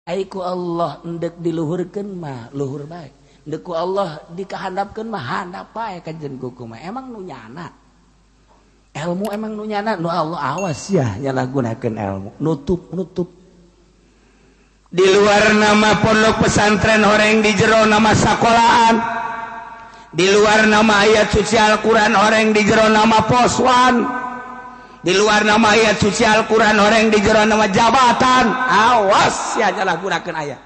Aiku Allah endek diluhurkeun mah luhur bae. Endek ku Allah dikahandapkeun mah handap bae kajen kuku mah. Emang nu nyana. Ilmu emang nu nyana nu Allah awas ya nyalahgunakeun ilmu. Nutup. Di luar nama pondok pesantren horeng di jero nama sekolahan. Di luar nama ayat suci Al-Quran horeng di jero nama poswan. Di luar nama ayat suci Al-Quran horeng di jero nama jabatan. Awas ya nyalahgunakeun ayat.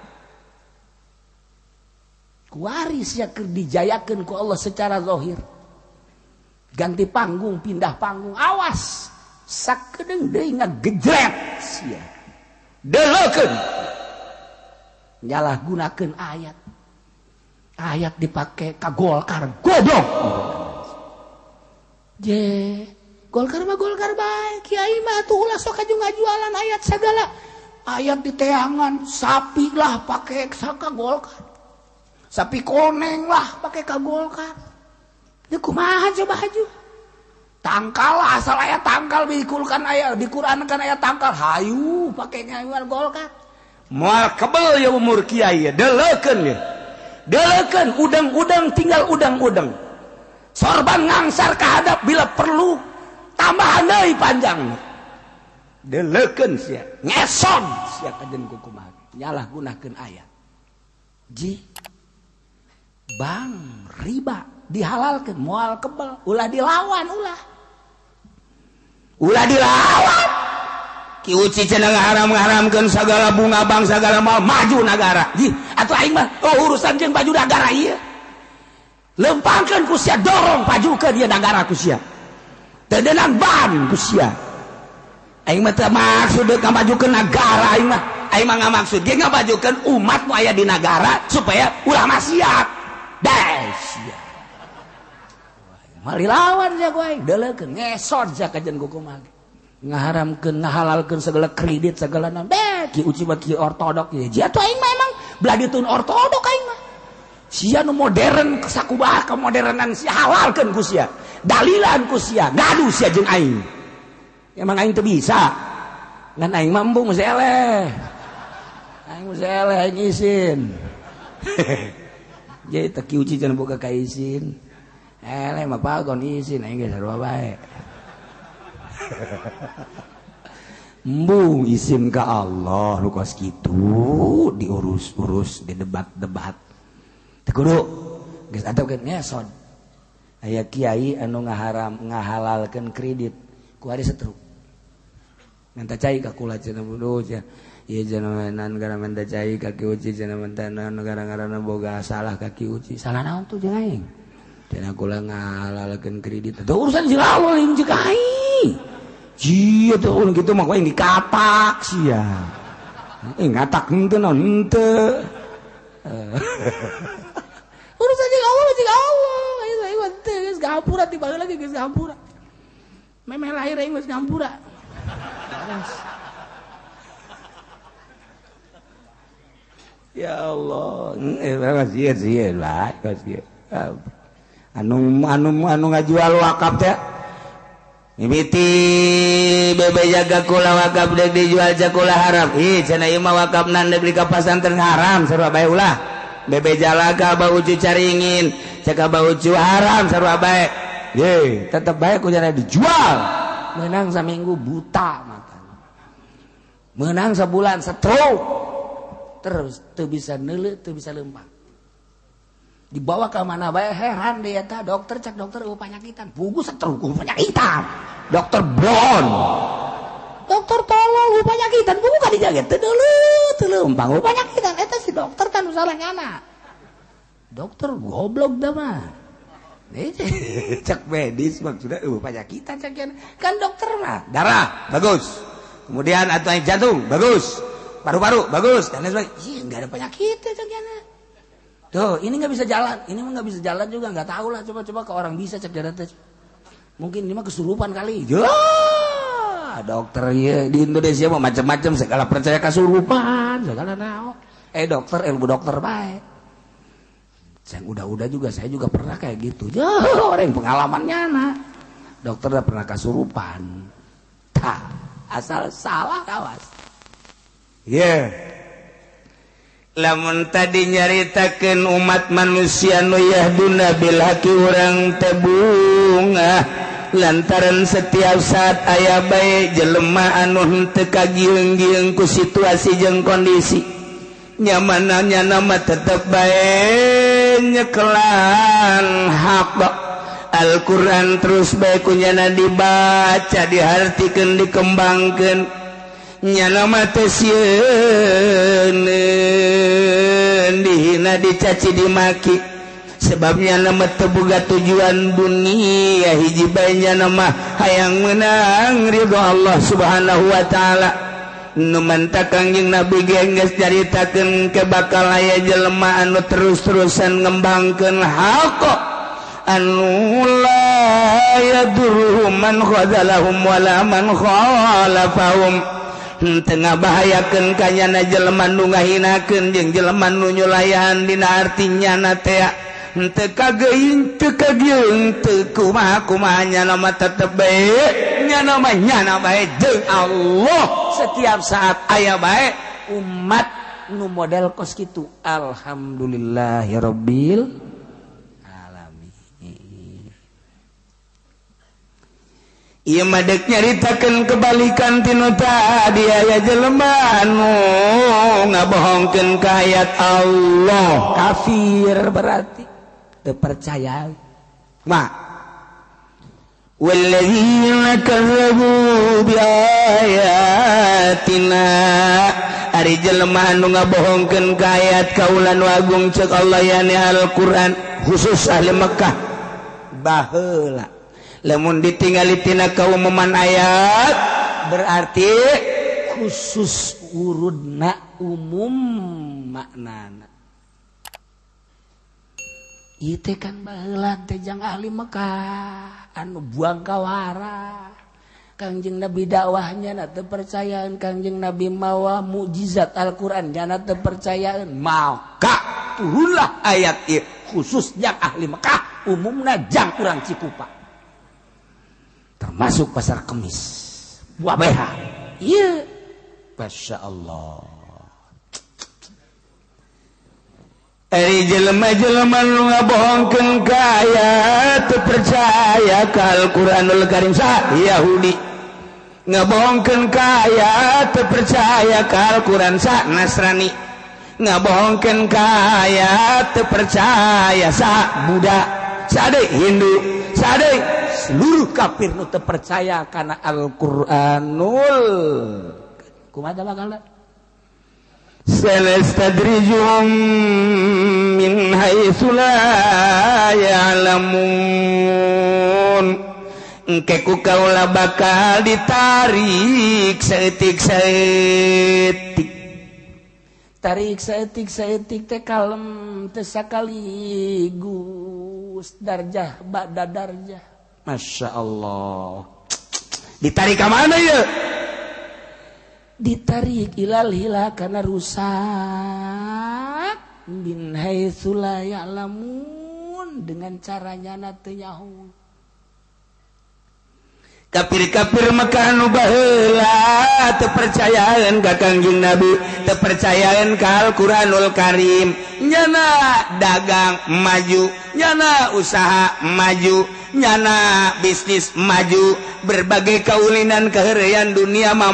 Kuaris ya dijayakeun ku Allah secara zahir. Ganti panggung, pindah panggung, awas. Sakedeung deui ngagejret sia. Deleukeun. Nyalahgunakeun ayat. Ayat dipakai ka Golkar, goblok. Golkar mah Golkar bae, kiai mah tuh ulah sok aju ngajualan ayat sagala. Ayat di teangan, sapi lah pakai ka Golkar. Sapi koneng lah pakai ka Golkar. Ya kumaha coba aju. Tangkal asal ayat tangkal dikulkan ayat, di Quran kan ayat tangkal, hayu pakai ngajual Golkar. Moal kebel ya umur kiai, deleukeun ya. Deleukeun udang-udang tinggal udang-udang. Sorban ngangsar ka hadap bila perlu tambahan deui panjang. Deleukeun sia, ngeson sia kajen kukumaha. Nyalahgunakeun ayat. Bang riba dihalalkeun moal kebel, ulah dilawan ulah dilawan. Ki uci cenah ngaharam-ngaharamkeun sagala bunga bang sagala maju negara. Atuh aing mah urusan jeung baju negara ieu. Lempangkeun ku sia dorong pajukeun ieu negara ku sia. Teu deunang ban ku sia. Aing mah teu maksud ngamajukeun negara aing mah ngamaksud ge ngamajukeun umat nu aya di negara supaya ulah maksiat. Sia. Mali lawan sia ku aing, deleukeun ngesot sia kajen kukumaha. Ngaharamkeun ngahalalkeun segala kredit segala naon ki uci mah ki ortodok ye jatuh aing mah emang bladitun ortodok aing mah sia nu modern sakumaha kemodernan sia halalkeun ku sia dalilan ku sia ngadu sia jeung aing emang aing teu bisa ngan aing mah embung mesti eleh aing izin jadi teu ki uci cenah boga ka izin eleh mah pagon izin aing ge sarua bae. Embung izin ke Allah lu kos gitu diurus di debat teu kudu geus atukeun ngesod aya kiai anu ngahalalkeun kredit ku ari setruk minta cai ka kula cenah budu cenah ieu cenah negara minta cai ka ki uci cenah minta negara-negara boga salah ka ki uci salah naon tuh jeung aing cenah kula ngahalalkeun kredit teu urusan jeung Allah jeung aing. Jia tuh ulah gitu mah kau yang dikatak sia. Ngatak henteu naon henteu. Urusan jeung Allah. Ayo teh geus gampura ti baheula lagi geus gampura. Memeh lahir aing geus gampura. Ya Allah, sieun lah, sieun. Anu ngajual wakaf teh mimiti bebe jaga kula wakaf dek dijual jakula haram. Cenah ieu mah wakafna dek di ka pasantren haram sarua bae ulah. Bebe jalaga bau ucu caringin, caka bau ucu haram sarua bae. Ye, tetep bae ku cenah dijual. Meunang saminggu buta matana. Meunang sabulan stroke. Terus teu bisa neuleuh, teu bisa leumpang. Dibawa ke mana bae heran deh eta dokter cek dokter penyakitan pugu stroke penyakitan dokter Brown dokter tolong penyakitan pugu ka dijaga teu leumpang penyakitan eta si dokter kan salah nyana dokter goblok da mah cek medis maksudnya penyakitan cek kan dokter mah darah bagus kemudian atuh jantung bagus paru-paru bagus dan lain sebagainya enggak ada penyakit cek nyana. Tuh, ini nggak bisa jalan, ini mah nggak bisa jalan juga, nggak tahu lah. Coba ke orang bisa cek jalan teh. Mungkin ini mah kesurupan kali. Ya, dokter ya di Indonesia mah macam-macam segala percaya kesurupan, segala naon. Dokter ilmu dokter baik. Yang udah juga saya juga pernah kayak gitu. Ya, orang pengalamannya nah. Dokter udah pernah kesurupan. Asal salah kawas. Yeah. lamun tadi nyaritakeun umat manusia nu yahduna bil haqi urang teh bunga lantaran setiap saat aya bae jelema anu henteu kagieung-gieung ku situasi jeung kondisi nyamanna nama tetep bae nyekelan haq Al-Quran terus bae kunyana dibaca dihartikeun dikembangkeun nyana mah teu sieun dihina dicaci dimaki sebabnya nama teu boga tujuan dunia hiji bae nyana mah hayang meunang ridho Allah Subhanahu wa taala nu manta Kangjeng Nabi geus caritakeun ke bakal aya jelema anu terus-terusan ngembangkeun haq anu la yadurruhum man khadzalahum wala man khalafahum teu ngabahayakeun kanyana jelema nu ngahinakeun jeung jelema nu nyulayan dina artinya teh henteu kageuing teu kagieung teu kumaha nyana mah tetep bae nyana bae jeung Allah setiap saat aya bae umat nu model kos kitu alhamdulillahirabbil alamin. Ieu mah deuk nyaritakeun kebalikan tinu tadi aya jelema anu ngabohongkeun ka ayat Allah kafir berarti teu percaya mah walladzina kazzabu biayatina ari jelema anu ngabohongkeun ka ayat kaula nu agung ceuk Allah yani Al-Qur'an khusus ahli Mekkah baheula lamun ditinggali tina kaumuman ayat berarti khusus urudna umum maknana ieu teh kan baheula teh jang ahli Mekah anu buang kawara Kangjeng Nabi dakwahnya na teu percayaan Kangjeng Nabi mawa mukjizat Al-Qur'an nya teu percayaan maka turunlah ayat ieu khusus jang ahli Mekah umumna jang urang Cikupa termasuk pasar kemis buah BH iya Masya Allah eri jelema-jelema nu ngabohongkeun ka ayat teu percaya ka Al-Qur'anul Karim sa Yahudi ngabohongkeun ka ayat teu percaya ka Al-Qur'an sa Nasrani ngabohongkeun ka ayat teu percaya sa Buddha sa deui Hindu sa deui seluruh kafir nu teu percaya kana Al-Qur'anul kumaha bakalna sanastadrijuhum min haitsu la ya'lamun engke ku kaula bakal ditarik saeutik-saeutik tarik saeutik-saeutik teh kalem teu sakaligus darjah ba'da darjah Masya Allah ditarik ke mana ya ditarik ilal hila karena rusak min haitsu la ya'lamun dengan caranya na teu nyaho kafir-kafir Mekah nu baheula teu percayaan ka Kangjeng Nabi teu percayaan ka Al-Qur'anul Karim nyana dagang maju nyana usaha maju nyana bisnis maju berbagai kaulinan keheureyan dunia mah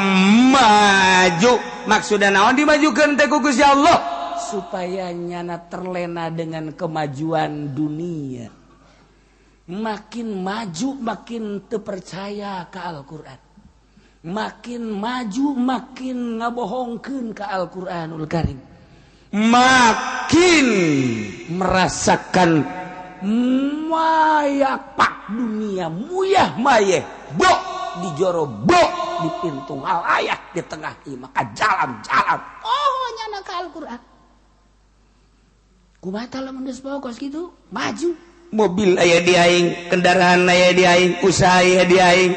maju maksudna naon dimajukeun teh ku Gusti Allah supaya nyana terlena dengan kemajuan dunia makin maju makin teu percaya ka Al-Qur'an makin maju makin ngabohongkeun ka Al-Qur'anul Karim makin merasakan mayapak dunia muyah mayeh bo di joro bo di pintu ngalayak di tengah maka jalan-jalan oh nyana ka Al-Qur'an kumaha tah lamun geus pokos kitu maju mobil aya di aing kendaraan aya di aing usaha aya di aing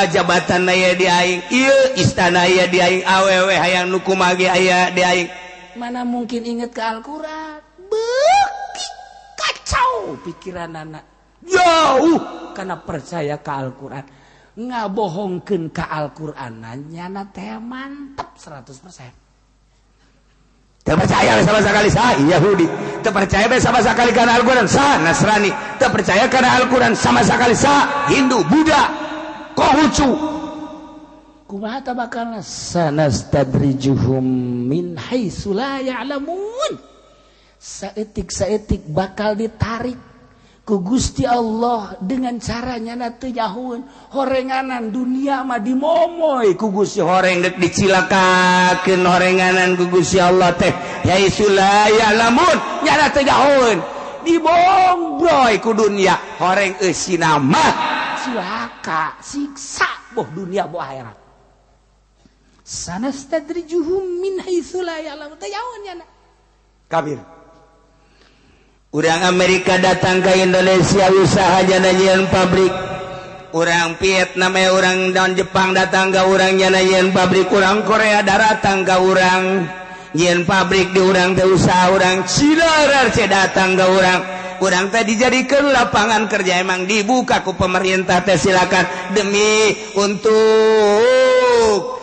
jabatan aya di aing ieu istana aya di aing awewe hayang nu kumaha ge aya di aing mana mungkin inget ke Al-Qur'an beuki kacau pikiran anak jauh karena percaya ke Al-Qur'an ngabohongkeun ka Al-Qur'an nyana teh mantep 100% percaya sama sekali sah Yahudi, percaya sama sekali karena Al-Quran sah Nasrani, percaya karena Al-Quran sama sekali sah Hindu, Buddha, Konghucu. Kumaha tabakalna sanastadrijuhum min haitsu la ya'lamun. Saeutik-saeutik bakal ditarik ku Gusti Allah dengan caranya na teu nyahoeun. Horenganan dunia mah dimomoy ku Gusti, horeng geus dicilakakeun horenganan ku Gusti Allah teh haitsu la ya'lamun, nya teu nyahoeun dibongboy ku dunia, horeng eusina mah cilaka siksa boh dunia boh akhirat. Sanastadrijuhum min haitsu la ya'lamun, teu nyahoeun nya kabir. Urang Amerika datang ke Indonesia usaha nyieun pabrik. Urang Vietnam urang dan Jepang datang ke urang nyieun pabrik. Urang Korea datang ke urang nyieun pabrik di urang teh usaha. Urang Cina datang ke urang. Urang teh dijadikeun lapangan kerja, emang dibuka ku pemerintah teh silakan demi untuk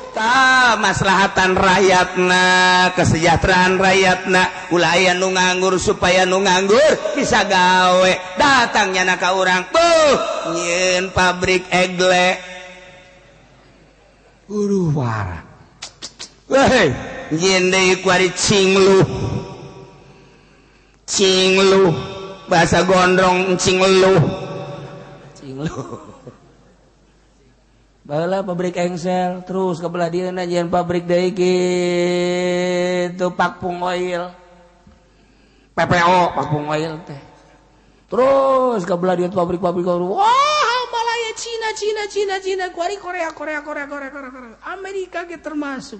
maslahatan rakyatna, kesejahteraan rakyatna, ulah aya nu nganggur supaya nu nganggur bisa gawe. Datangnya na ka urang tuh nyieun pabrik egle wara weh nyieun deui ku ari cingluh bahasa gondrong cingluh baheula pabrik engsel, terus kebelah dia nyajian pabrik deui kitu Pakpung Oil, PPO Pakpung Oil teh. Terus kebelah dia pabrik-pabrik wah malaya Cina kuari Korea Amerika ge termasuk.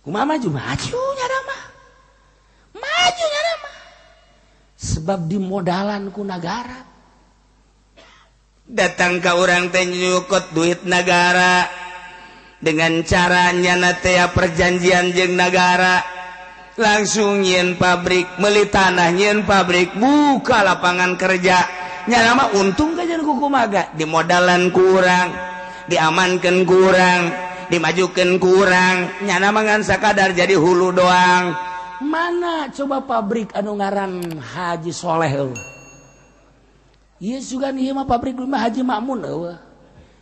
Kumaha maju nya mah. Sebab dimodalan ku negara. Datang ke orang teh nyukut duit negara dengan caranya natea perjanjian jeung negara, langsung nyieun pabrik, meuli tanah nyieun pabrik, buka lapangan kerja. Nya nama untung kajian kuku maga, dimodalan kurang, diamankan kurang, dimajukan kurang, nya nama ngan sakadar jadi hulu doang. Mana coba pabrik anu ngaran Haji Soleh iya sugan ieu mah pabrik mah Haji Makmun eueuh.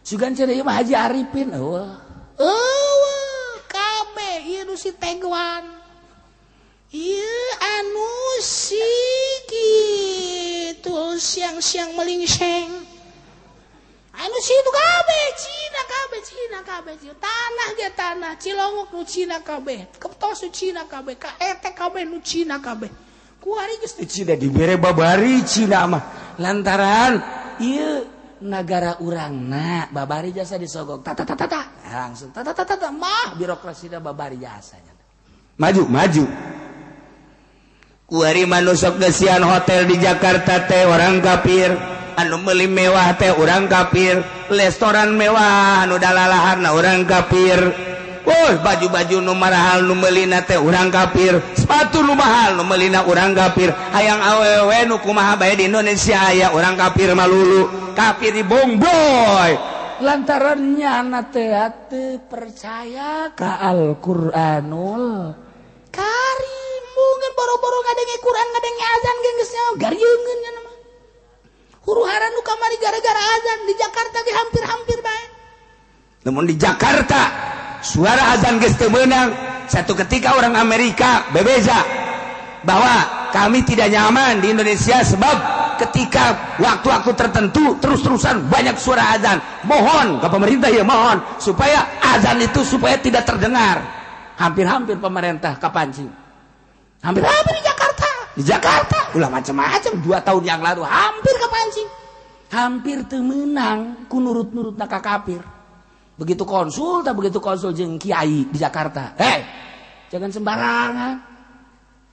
Sugan cenah ieu mah Haji Arifin eueuh. Kabeh ieu nu si Tegwan. Ieu anu si kitu siang-siang melingseng. Anu si itu kabeh Cina kabeh. Tanah ge tanah, Cilongok nu Cina kabeh. Keptos nu Cina kabeh, kaete kabeh nu Cina kabeh. Kuari geus teu Cina dibere babari Cina mah. Lantaran ieu negara urangna babari jasa disogok langsung mah birokrasina babari jasanya maju kuari manusok desian hotel di Jakarta teh orang kafir, anu meuli mewah teh orang kafir, restoran mewah anu dalalaharna orang kafir. Baju-baju nu mahal nu meulina teh urang kafir, sepatu nu mahal nu meulina urang kafir, hayang awewe nu kumaha bae di Indonesia aya urang kafir malulu, kafir dibongboy. Lantaran nyana teh teu percaya ka Al-Qur'anul Karim. Mungkin boro-boro ngadenge Quran ngadenge azan ge geus garieungeun nya mah. Huru-hara nu kamari gara-gara azan di Jakarta ge hampir-hampir bae. Namun di Jakarta suara azan geus teu meunang. Satu ketika orang Amerika bebeza bahwa kami tidak nyaman di Indonesia sebab ketika waktu-waktu tertentu terus-terusan banyak suara azan. Mohon ke pemerintah ya mohon supaya azan itu supaya tidak terdengar. Hampir-hampir pemerintah kapancing. Hampir-hampir di Jakarta. Di Jakarta ulah macam-macam 2 tahun yang lalu hampir kapancing. Hampir teu meunang ku nurut-nurutna ka kafir. Begitu konsul jeung kiai di Jakarta. Jangan sembarangan.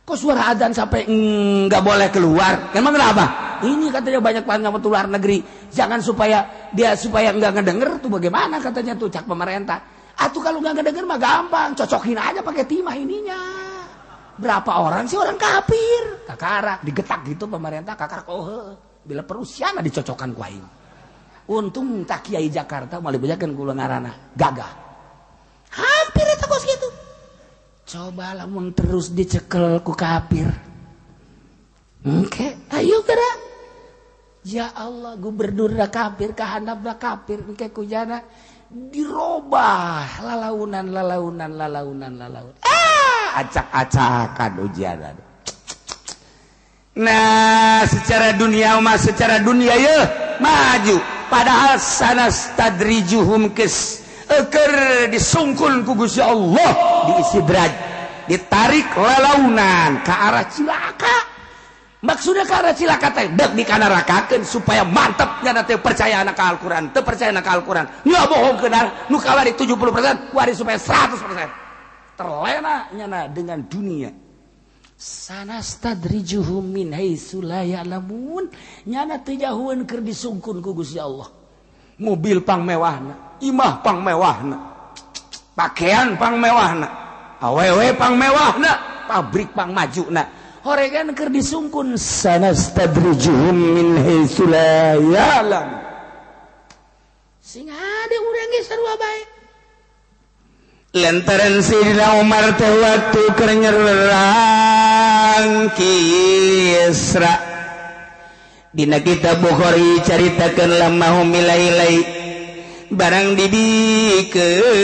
Kok suara adzan sampai enggak boleh keluar? Emang kenapa? Ini katanya banyak banget ngamet luar negeri. Jangan supaya enggak ngedenger tuh bagaimana katanya tuh cak pemerintah. Atuh kalau enggak ngedenger mah gampang, cocokin aja pakai timah ininya. Berapa orang sih orang kafir? Kakara digetak gitu pemerintah kakar kohe. Bila perusiana dicocokkan ku aing. Untung tak kiai Jakarta mau dibejakeun kula ngaranna gagah. Hampir eta kos gitu. coba lamun terus dicekel ku kafir. Engke ayo gerak. Ya Allah gubernur da kafir, kahandap da kafir, engke kujana dirobah lalaunan. Acak-acakan ujian. Nah, secara dunia ya maju. Padahal sanastadrijuhum kis eker disungkul ku Gusti Allah diistidraj, ditarik lalaunan ke arah cilaka. Maksudnya ke arah cilaka teh dek dikanarakakeun supaya mantep nya teh percaya anak Al-Qur'an, teu percaya anak Al-Qur'an. Nya bohongkeun nu kawari 70%, wari supaya 100%. Terlena nyana dengan dunia. Sanastadrijuhum min haitsu la ya'lamun. Nyana teu jahueun keur disungkun ku Gusti Allah. Mobil pang mewahna, imah pang mewahna, pakaian pang mewahna, awewe pang mewahna, pabrik pang majuna. Horegan keur disungkun sanastadrijuhum min haitsu la ya'lam. Sing hade urang ge sarua bae. Lantaran Sayyidina Umar teh waktu keur nyerang Kisra. Dina kitab Bukhari caritakeun lamahum ilailai barang dibikeun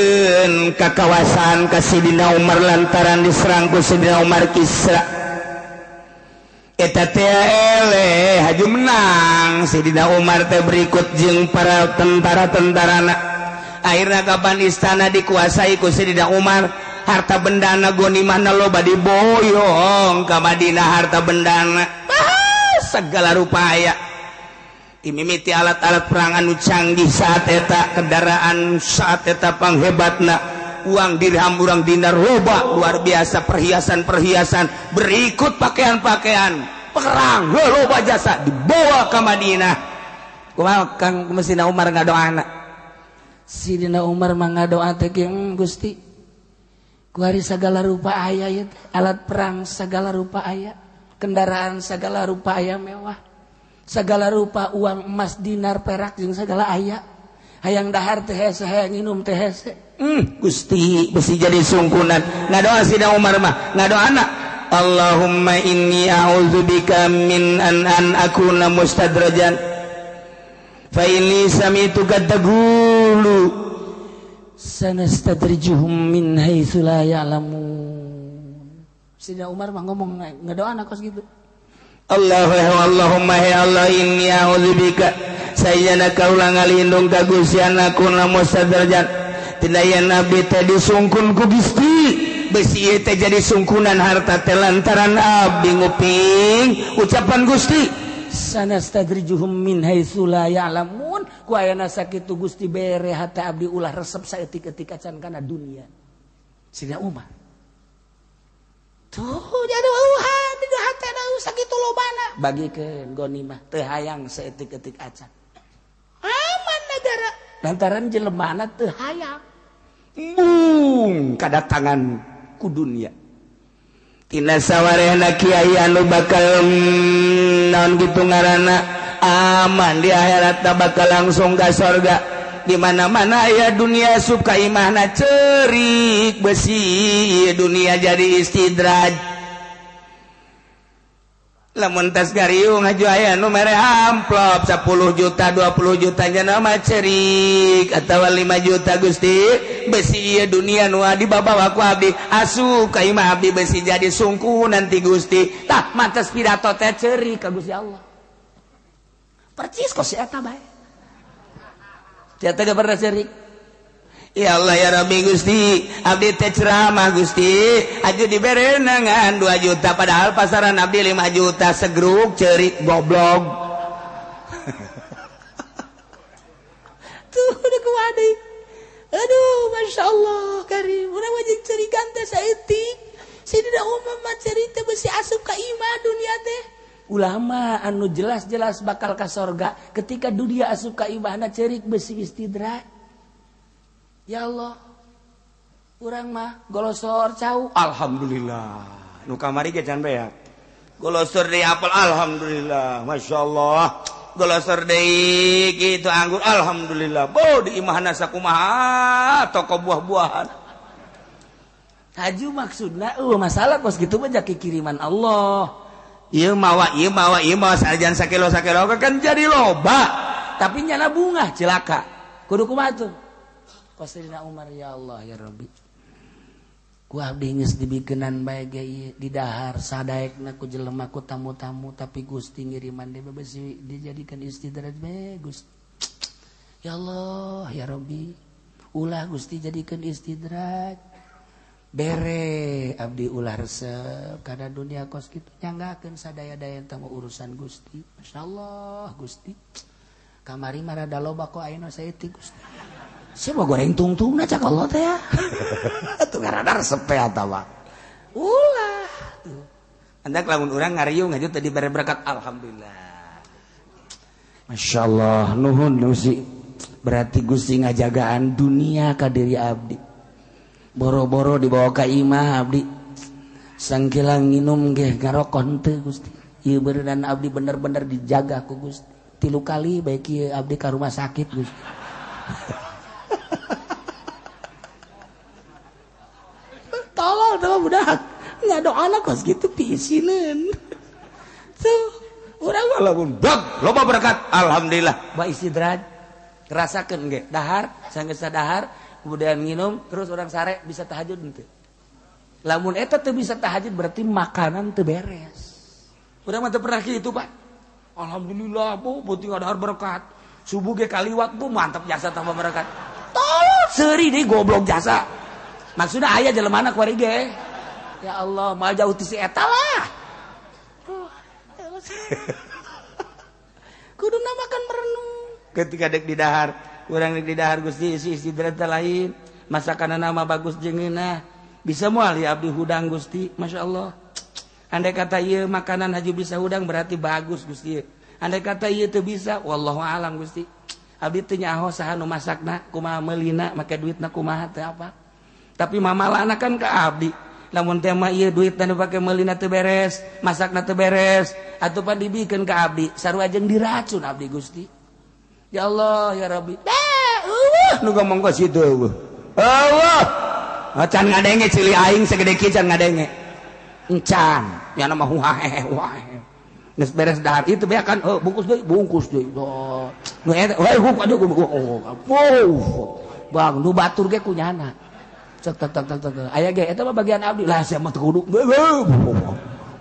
ka kawasan ka Sayyidina Umar lantaran diserang ku Sayyidina Umar Kisra. Eta teh eleh haju menang Sayyidina Umar teh berikut jeung para tentara-tentarana. Akhirnya kapan istana dikuasai ku Sayyidina Umar, harta bendana gonimahna loba diboyong ka Madinah, harta bendana segala rupa aya. Dimimiti alat-alat perang anu canggih saat eta, kendaraan saat eta panghebatna, uang dirham urang dinar loba luar biasa, perhiasan-perhiasan, berikut pakaian-pakaian perang loba jasa dibawa ke Madinah. Kumaha Kang Sayyidina Umar ngadoana? Sayyidina Umar mangadoa teh Gusti, kuari segala rupa aya ya, alat perang segala rupa aya, kendaraan segala rupa aya mewah, segala rupa uang emas dinar perak jeung segala aya. Hayang dahar teh hese, hayang minum teh hese. Gusti besi jadi sungkunan. Ngadoa Sayyidina Umar mah ngadoana, Allahumma inni a'udzubika min an akuna mustadrajan fa inni sami'tu kataqulu sanastadrijuhum min haitsu la ya'lamun. Sayyidina Umar mah ngomong ngadoana kos gitu. Allahumma ya Allah inni a'udzubika sayyana kaula ngalindung ka Gusti anakuna mustadrajan. Tinaya nabi teh disungkun ku Gusti, besi teh jadi sungkunan harta teh lantaran abdi nguping ucapan Gusti. Sanastadrijuhum min haitsu la ya'lamun. Ku ayana sakitu Gusti bere hate abdi ulah resep saeutik-eutik acan kana dunia. Sayyidina Umar. Tuh jadi uhan di hate da sakitu lobana. Bagikeun gonimah teu hayang saeutik-eutik acan. Aman negara lantaran jelemana teu hayang. Kadatangan ku dunia. Tina sawarehna kiai anu bakal naon kitu ngaranna aman di akhirat bakal langsung ka surga. Di mana-mana aya dunia suka imahna cerik besi, dunia jadi istidraj. Lamun tas gariung haju aya nu mere amplop 10 juta 20 juta nya nama cerik atawa 5 juta Gusti besi ieu dunia nu dibawa ku abdi asup ka imah abdi besi jadi sungku nanti Gusti tah mantes pidato teh cerik ka Gusti Allah percis kos eta bae dia teh pernah cerik. Ya Allah ya Rabbi Gusti abdi teh ceramah Gusti aju dibere nangan 2 juta padahal pasaran abdi 5 juta segruk cerik goblok tuh udah kuwadi aduh Masya Allah karim urang wajib cerikan teh saeutik Sayyidina Umar mah cerita besi asup ka imah dunia teh ulama anu jelas-jelas bakal ka sorga ketika dunia asup ka imahna cerik besi istidraj. Ya Allah, urang mah golosor cau, alhamdulillah. Nu kamari ge can beak. Golosor deui apel, alhamdulillah. Masya Allah. Golosor deui kitu anggur, alhamdulillah. Bo di imahna sakumaha toko buah-buahan. Haju maksudna masalah kos gitu mah jaki kiriman Allah. Ieu mawa sajan sakilo kan jadi loba. Tapi nyana bunga celaka. Kudu kumaha tuh? Sayyidina Umar, ya Allah ya Rabbi. Ku abdi geus dibikenan bae ge ieu di dahar sadaekna ku jelema ku tamu-tamu tapi Gusti ngiriman dia bebesi dijadikan istidraj bae Gusti. Ya Allah ya Rabbi. Ulah Gusti jadikan istidraj. Bere abdi ulah resep kada dunia kos kitu nyanggakeun sadaya-daya teh urusan Gusti. Masyaallah Gusti. Kamari mah rada loba kok ayeuna saeutik Gusti. Siapa goreng tungtungna cak Allah teh ya. Atuh rada resep teh eta mah. Ulah tuh. Andak lamun urang ngariung ngaju teh dibere berkat alhamdulillah. Masyaallah nuhun Gusti. Berarti Gusti ngajagaan dunia ka diri abdi. Boro-boro dibawa ka imah abdi sangkilang nginum ge ngarokon teu Gusti ieu beuneuran abdi bener-bener dijaga ku Gusti 3 kali bae kieu abdi ka rumah sakit Gusti tolong teh budak ngadoana kos kitu piisineun tuh urang lamun bag loba berkat alhamdulillah ba istidraj rasakeun ge dahar sanggeus sadahar kemudian minum terus orang sare bisa tahajud ente. Lamun eta teu bisa tahajud berarti makanan teu beres. Urang mah teu pernah kitu, Pak. Alhamdulillah, Bu, beuting adahar berkat. Subuh ge kaliwat, Bu, mantap jasa tambah berkat. Tolong seuri deui goblok jasa. Maksudna aya jelemana kuari ge. Ya Allah, moal jauh ti si eta lah. Kuduna makan merenung ketika dek di dahar. Urang di dahar Gusti isi istidraj lain masakanana mah bagus jeung eunah bisa moal ya abdi hudang Gusti masyaallah andai kata ieu makanan haji bisa hudang berarti bagus Gusti andai kata ieu teu bisa wallahu alam Gusti abdi teu nyaho saha nu masakna kumaha meulina make duitna kumaha teh apa tapi mamalana kan ka abdi lamun teh mah ieu duitna nu pake meulina teu beres masakna teu beres atuh pan dibikeun ka abdi sarua jeung diracun abdi Gusti. Ya Allah ya Rabbi. Nu ngomong ka situ eueuh. Allah. Acan ngadenge cili aing segede kieu can ngadenge. Encan, nya mah huahe. Geus beres dahar itu bae kan bungkus deui. Nu eta we huk adu Bang, nu batur ge kunyana. Cek aya ge eta mah bagian abdi lah sia mah kudu.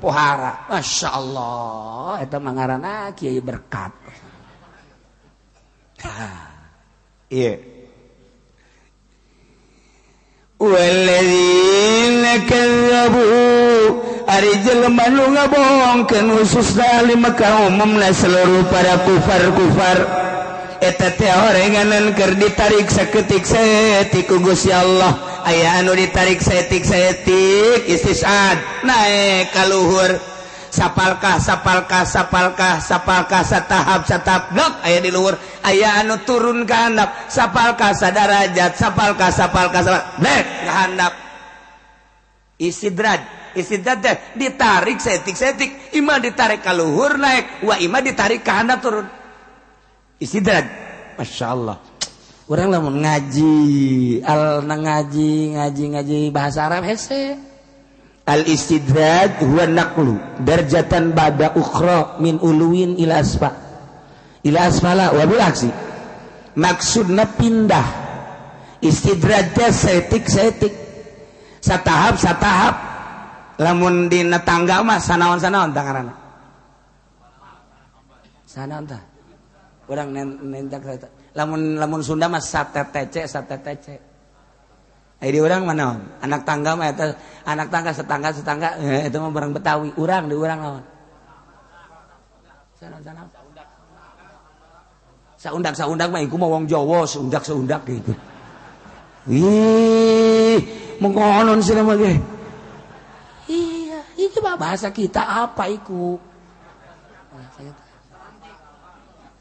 Pohara. Masyaallah eta mah ngaranna kieu berkat. Iya. Walladzina kadzabu ari jelema nu ngabohongkeun khususna lima kaumna seluruh para kufar eta teh horenganan keur ditarik saketik saeutik ku Gusti Allah aya anu ditarik saeutik istisad naik ka luhur sapalkah satahap nok aya di luhur aya anu turun ka handap sapalkah sadarajat sapalkah nek ka handap istidraj teh ditarik setik imah ditarik ka luhur naik wa imah ditarik ka handap turun istidraj masyaallah urang lamun ngaji ngaji bahasa Arab hese al-istidraj huwa naqlu darjatan ba'da ukhra min uluwin ila asfala wa bil aksi maksudna pindah istidraj teh setik satahap lamun dina tangga mah sanaon tangarana sanaon tah urang nentak lamun Sunda mah satetece di urang mana anak tangga mah eta anak tangga setangga itu mah barang Betawi urang di urang naon sana saundak mah iku mah wong Jawa saundak gitu ih mengkonon sih mah ge iya itu bahasa kita apa iku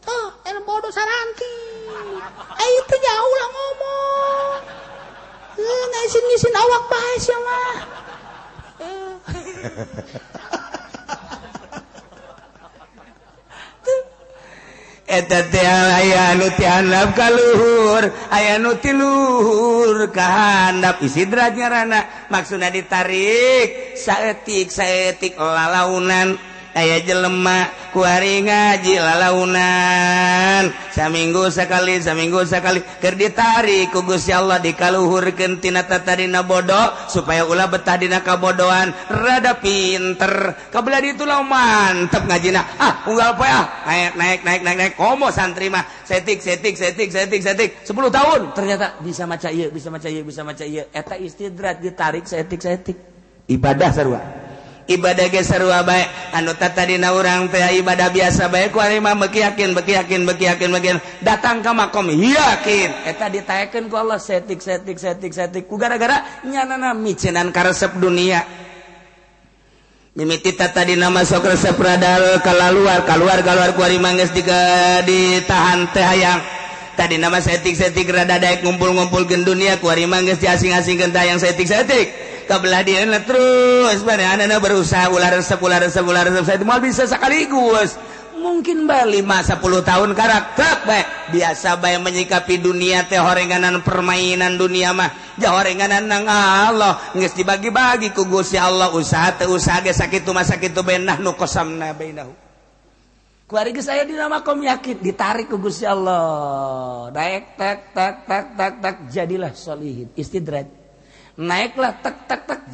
tuh elem bodoh saranti itu jauh lah ngomong ngisin awak bae sia mah. aya nu ti handap ka luhur aya nu ti luhur ka handap istidrat ngaranna maksudna ditarik saeutik lalaunan aya jelema kuari ngaji lalaunan saminggu sakali keur ditarik ku Gusti Allah dikaluhurkeun tina tatadina bodoh supaya ulah betah dina kabodohan rada pinter kabelah ditu lah mantep ngajina unggal poe naik komo santri mah setik 10 tahun ternyata bisa maca ieu eta istidrat ditarik setik ibadah sarua ibadah ge sarua bae anu tatadina urang teh ibadah biasa bae ku ari mah beki yakin datang ka makom yakin eta ditaekeun ku Allah setik ku gara-gara nyanana micenan karesep dunia mimiti tatadina masuk resep radal keluar ku ari mah geus ditahan teh hayang tadina mah setik rada daek ngumpul-ngumpulkeun dunia ku ari mah geus diasing-asingkeun teh hayang setik kabelah dia terus anak berusaha ular resep saya mau bisa sekaligus mungkin bae 5-10 tahun karakter bae biasa bae menyikapi dunia teh horenganan permainan dunia mah jah horenganan nang Allah geus dibagi-bagi ku Gusti Allah usaha teu usaha ge sakitu mah sakitu benah nu qasamna bainahu ku ari geus aya dina makom yakin ditarik ku Gusti Allah daek tak jadilah sholihin istidrat naiklah tak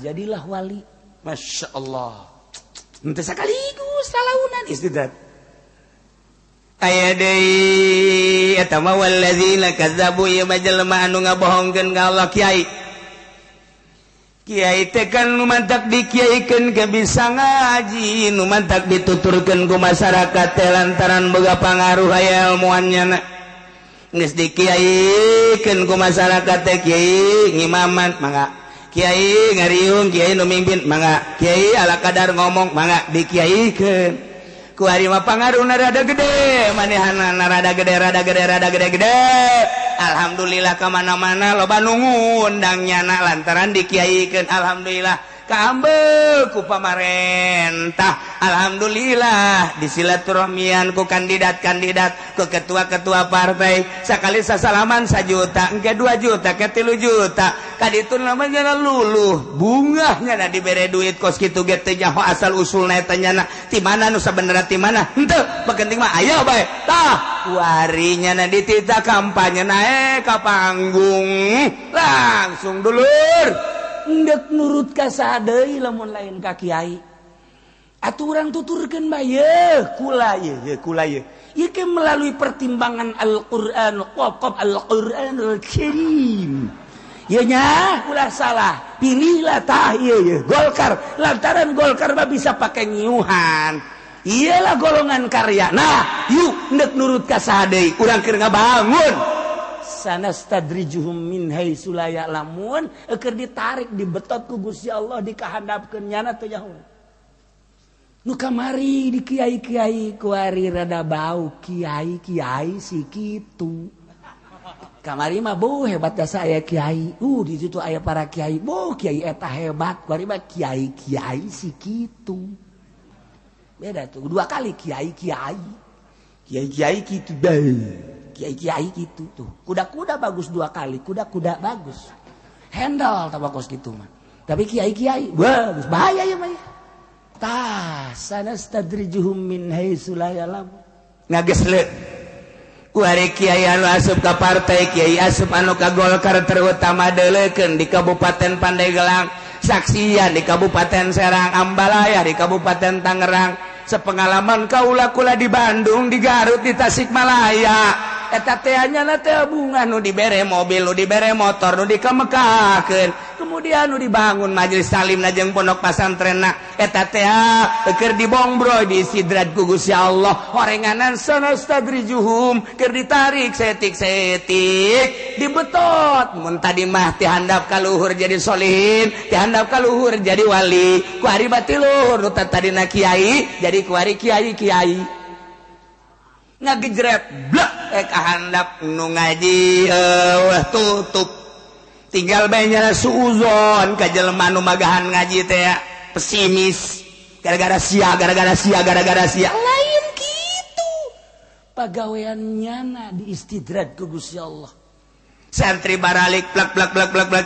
jadilah wali masya Allah ente sakaligus salaunan istidrat aya deui eta mah walladzina kadzabu ya majalma anu ngabohongkeun ka Allah kiai teh kan nu mantak dikiaikeun ke bisa ngaji nu mantak dituturkeun ku masyarakat teh lantaran boga pangaruh aya ilmuannya geus dikiaikeun ku masyarakat teh kiai ngimaman mangga kiai ngariung kiai nu mimpin mangga kiai ala kadar ngomong mangga dikiaikeun ku ari mah pangaruhna rada gede manehana rada gede alhamdulillah ka mana-mana loba nu ngundang nyana lantaran dikiaikeun alhamdulillah kaambeu ku pamarentah alhamdulillah disilaturahmian ku kandidat ku ketua-ketua partai sakali sasalaman 1 juta engke 2 juta ke 3 juta kaditu namanya luluh bungahnya na dibere duit kos kitu ge teh nyaho asal usulna eta nyana ti mana nu sabenerna ti mana henteu penting mah aya bae tah warinya na ditita kampanye nae ka panggung langsung dulur ndek nurut ka sadeui lamun lain ka kiai aturan tuturkeun bae kula ye ieu ke melalui pertimbangan Al-Qur'an waqaf Al-Qur'anul Karim ieu nya ulah salah pilihlah tah ieu Golkar lantaran Golkar mah bisa pake nyiuhan iyalah golongan karya nah yuk ndek nurut ka sadeui urang keur ngabangun sanastadrijuhum min haitsu la ya'lamun keur ditarik dibetot ku Gusti Allah dikahandapkeun nyana teu nyaho nu kamari di kiai-kiai ku ari rada bau kiai si kitu kamari mah beuh hebat dasa aya kiai di situ aya para kiai kiai eta hebat ku ari mah kiai si kitu beda tuh 2 kali kiai kitu deh kiai gitu tuh kuda-kuda bagus 2 kali kuda bagus handle tabakos gitu mah tapi kiai bagus bahaya ya mah tah sanastadrijuhum min haitsu la ya'lam ngagesle ku ari kiai anu asup ka partai kiai asup anu ka Golkar terutama deulekeun di Kabupaten Pandeglang saksian di Kabupaten Serang Ambalaya di Kabupaten Tangerang sepengalaman kaula kula di Bandung di Garut di Tasikmalaya eta teh anyana teh bunga nu dibere mobil nu dibere motor nu dikamekakeun kemudian nu dibangun majelis salimna jeung pondok pasantrenna eta teh keur dibongbroy disidrat ku Gusti Allah horenganan sanastadrijuhum keur ditarik setik dibetot mun tadi mah teh handap ka luhur jadi sholihin teh handap ka luhur jadi wali ku ari bati luhur nu tadina kiai jadi ku ari kiai ngagejrep blek kahandap nu ngaji tutup tinggal bae nya suuzon ka jelema nu magahan ngaji teh pesimis gara-gara sia lain kitu pagaweannya di istidrat ku Gusti Allah. Santri baralik plak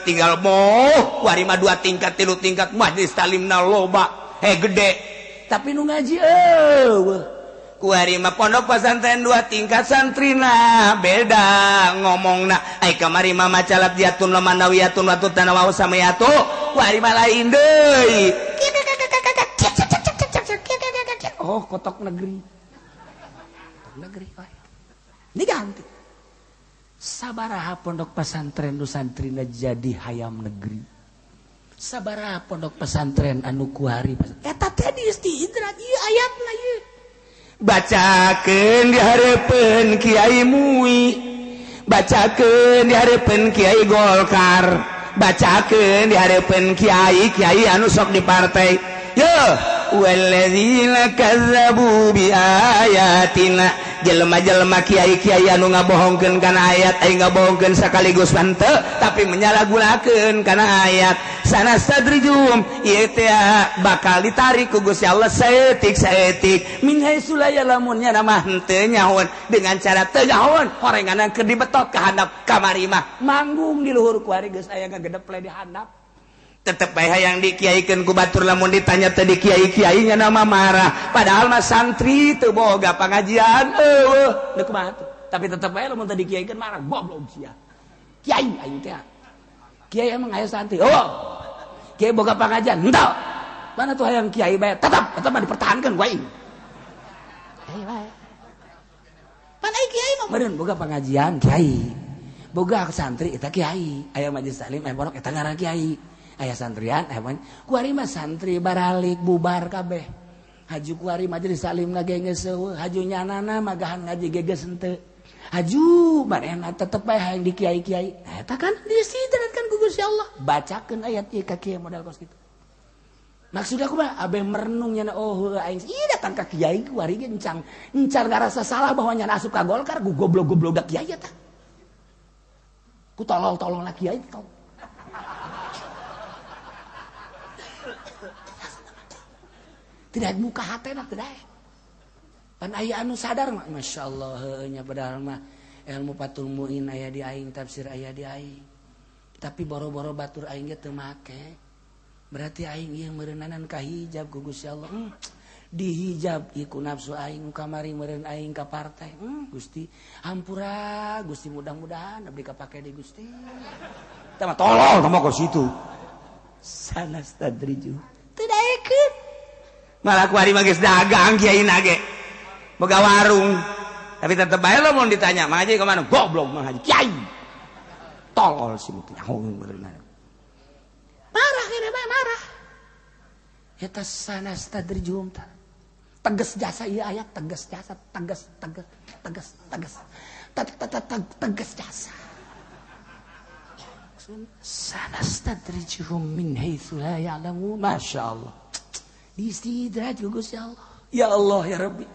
tinggal moh warima 2 tingkat 3 tingkat majlis talimna loba gede tapi nu ngaji ku warima pondok pesantren 2 tingkat santrina beda ngomongna ai kamari mama calap jatun lamanawiyatun watut tanawau samayatu warima lain deui oh kotok negeri ini ganti sabaraha pondok pesantren nu santrina jadi hayam negeri sabaraha pondok pesantren anu kuari eta teh di istidrat ieu ayatna ieu bacakeun di hareupeun Kiai Mui bacakeun di hareupeun Kiai Golkar bacakeun di hareupeun kiai anu sok di partai yo walladzina kazzabu bi ayatina jelema-jelema kiai-kiai anu ngabohongkeun kana ayat ai ngabohongkeun sakaligus henteu tapi menyalahgunakeun kana ayat sanastadrijum ieu teh bakal ditarik ku Gusti Allah saeutik min haitsu la ya'lamun nya mah henteu nyahoan dengan cara teu nyahoan horenganan keur dibetot ka handap kamari mah manggung di luhur kuari geus aya ngagedep le di handap tetep bae hayang dikiaikeun ku batur lamun ditanya teh di kiai-kiai nya nama marah padahal mah santri teu boga pangajian deuk kumaha tuh tapi tetep bae lamun teh dikiaikeun marah goblok sia kiai aing teh kiai emang aya santri kiai boga pangajian henteu mana tuh hayang kiai bae tetep mah dipertahankeun ku aing pan ai kiai mah meureun boga pangajian kiai boga santri eta kiai aya majelis taklim aya pondok eta ngaran kiai aya santrian kuari mah santri baralik bubar kabeh haju kuari majelis salimna ge geus seueuh haju nyanana magahan ngaji ge geus henteu haju manehna tetep bae hayang di kiai-kiai eta kan disidrat kan ku Gusti Allah bacakeun ayat ieu ka kiai modal kos kitu maksud aku mah abe merenung nya aing ieu datang ka kiai kuari ge encan ngarasa salah bahwa nya asup ka Golkar ku goblok-goblok da kiai eta ku tolol-tolol na kiai tol tidak muka hatena tidak pan aya anu sadar mah masyaallah nya padahal mah ilmu patul muin aya di aing tafsir aya di aing tapi boro-boro batur aing ge teu make berarti aing ieu meureunanan ka hijab ku Gusti Allah dihijab iku nafsu aing kamari meureun aing ka partai Gusti hampura Gusti mudah-mudahan abdi kapake di Gusti tah mah tolol mah ka situ sanastadriju teu daekeun malah kuari mah geus dagang kiai na ge boga warung tapi tetep bae lamun ditanya mah aja ka mana goblok mah aja kiai tolol si mutu nyahoeun beureunan marah kene bae marah eta sanastadrijum tah tegas jasa ieu ayat tegas jasa tegas jasa sanastadrijum min haitsu la ya'lamun masyaallah istidrat Gusti Allah ya Allah ya Rabbi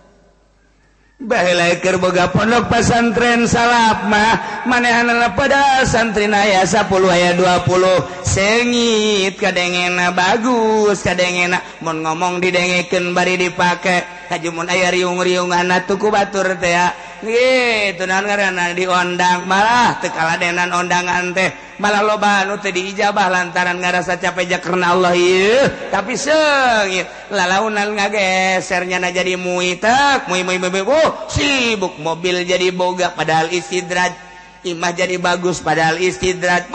baheula keur boga pondok pesantren salap mah manehna pada santrina aya 10 aya 20 sengit kadengena bagus kadengena mun ngomong didengekeun bari dipake haju mun aya riung-riunganna tuku batur teh gitu naon ngaranna diondang malah teu kaladenan ondangan teh malah loba anu teu diijabah lantaran ngarasa capek jak karena Allah ieu tapi seungit lalaunan ngagesernya na jadi muitak mui sibuk mobil jadi boga padahal istidrat imah jadi bagus padahal istidrat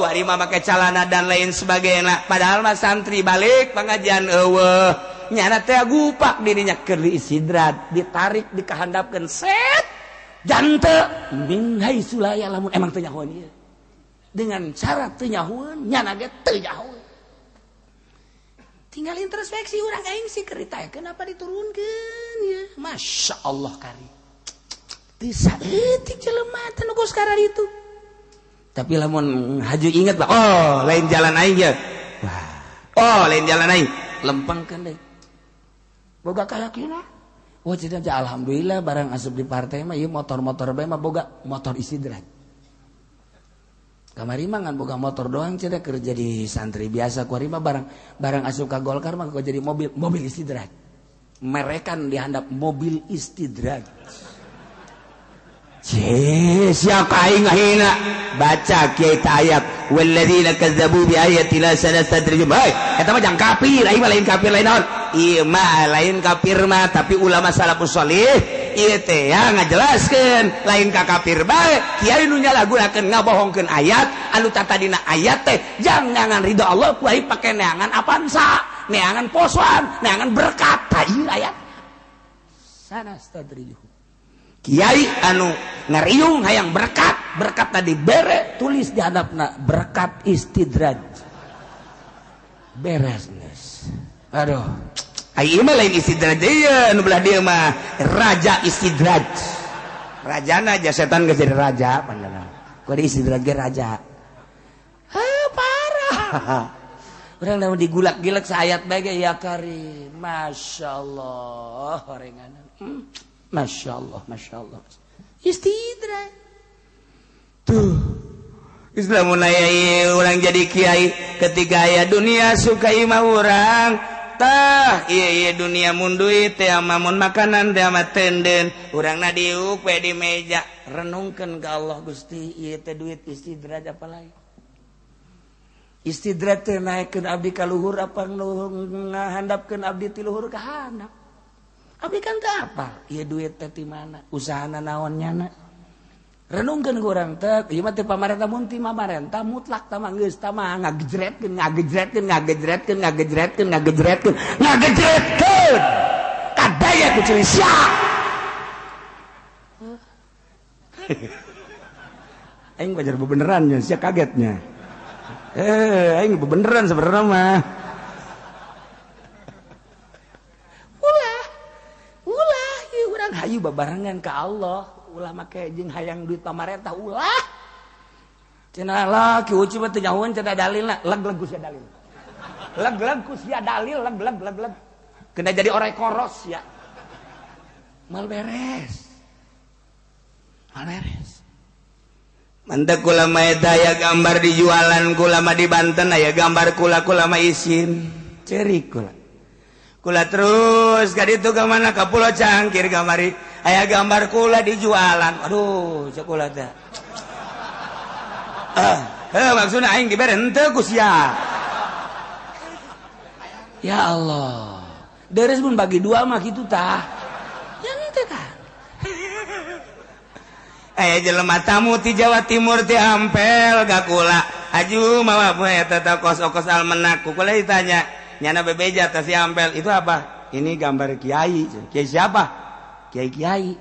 kuari mah make calana dan lain sebagainya padahal mah santri balik pengajian eueuh nyana teh gupak dirinya keur istidrat ditarik dikahandapkeun set jante min haitsu la ya'lamun emang teu nyahoeun ieu dengan cara teu nyahoeun nyana ge teu nyahoeun tinggal introspeksi urang aing sih keur ditaekeun apa diturunkeun ya masyaallah kari teu saeutik jelema teh nu geus karar itu tapi lamun haju inget bah lain jalan aing ya lain jalan aing lempengkeun deui boga keyakinan cenah alhamdulillah barang asup di partai mah ieu motor-motor bae mah boga motor istidrat kamari mah ngan boga motor doang cenah keur jadi santri biasa kuari mah barang asup ka Golkar mah kok jadi mobil istidrat merekan dihandap mobil istidrat Sia kaing ngahina baca kiai ayat walladzina kazzabu bi ayatina sanastadrijuhum. Eta mah jang kafir, aing mah lain kafir lain naon. Ieu mah lain kafir mah tapi ulama salafus shalih ieu teh ya ngajelaskeun lain ka kafir bae. Kiai nu nyalahgunakeun ngabohongkeun ayat anu tatadina ayat teh jang neangan ridho Allah ku aing pake neangan apansa, neangan posoan, neangan berkat. Tah ieu ayat sanastadrijuhum. Kiai anu ngariung hayang berkat tadi bere tulis di hadapna berkat istidraj beresnes. Aduh ai mah lain istidraj ieu anu belah dieu mah raja istidraj. Rajana aja setan geus jadi raja pandangan. Ku di istidraj ge raja. Parah. Urang lamun digulak-gilak saayat bae ge ya karim. Masyaallah horenganan. Masya Allah istidraj tuh Islam munayai orang jadi kiai ketika aya dunia suka imah orang tah iya dunia mun duit teh mamun makanan teh ama tenden urang na diuk we di meja renungkeun ka Allah Gusti ieu teh duit istidraj apa lain istidraj teh naekeun abdi ka luhur apa ngahandapkeun abdi ti luhur ka handap. Abdi kan teu apa ieu duit teh ti mana usahana naonnya na renungkeun ku urang teh ieu mah teh pamarentah mun ti pamarentah mutlak tah mah geus tah mah ngagejretkeun kadaya ku ceuing sia aing bajar bebeneran nya sia kagetnya aing bebeneran sebenarnya mah hayu babarengan ke Allah ulah make jeung hayang duit pamarentah ulah cenah lah ki uci mah teu nyahoeun cenah dalilna leg ku sia dalil leg ku sia dalil leg kena jadi orang koros ya mal beres mantep kula mah eta aya gambar di jualan kula mah di Banten aya gambar kula mah isin ceurik kula terus ka ditu ka mana ka Pulau Cangkir kamari aya gambar kula di jualan. Aduh cek kula teh maksudna aing dibere henteu ku sia ya Allah deres mun bagi dua mah kitu tah ya henteu kan aya jelema tamu ti Jawa Timur ti ampel ka kula aju mawa eta teh kos-kos almenak kula ditanya nyana bebeja tas ampel itu apa? Ini gambar kiai. Kiai siapa? Kiai.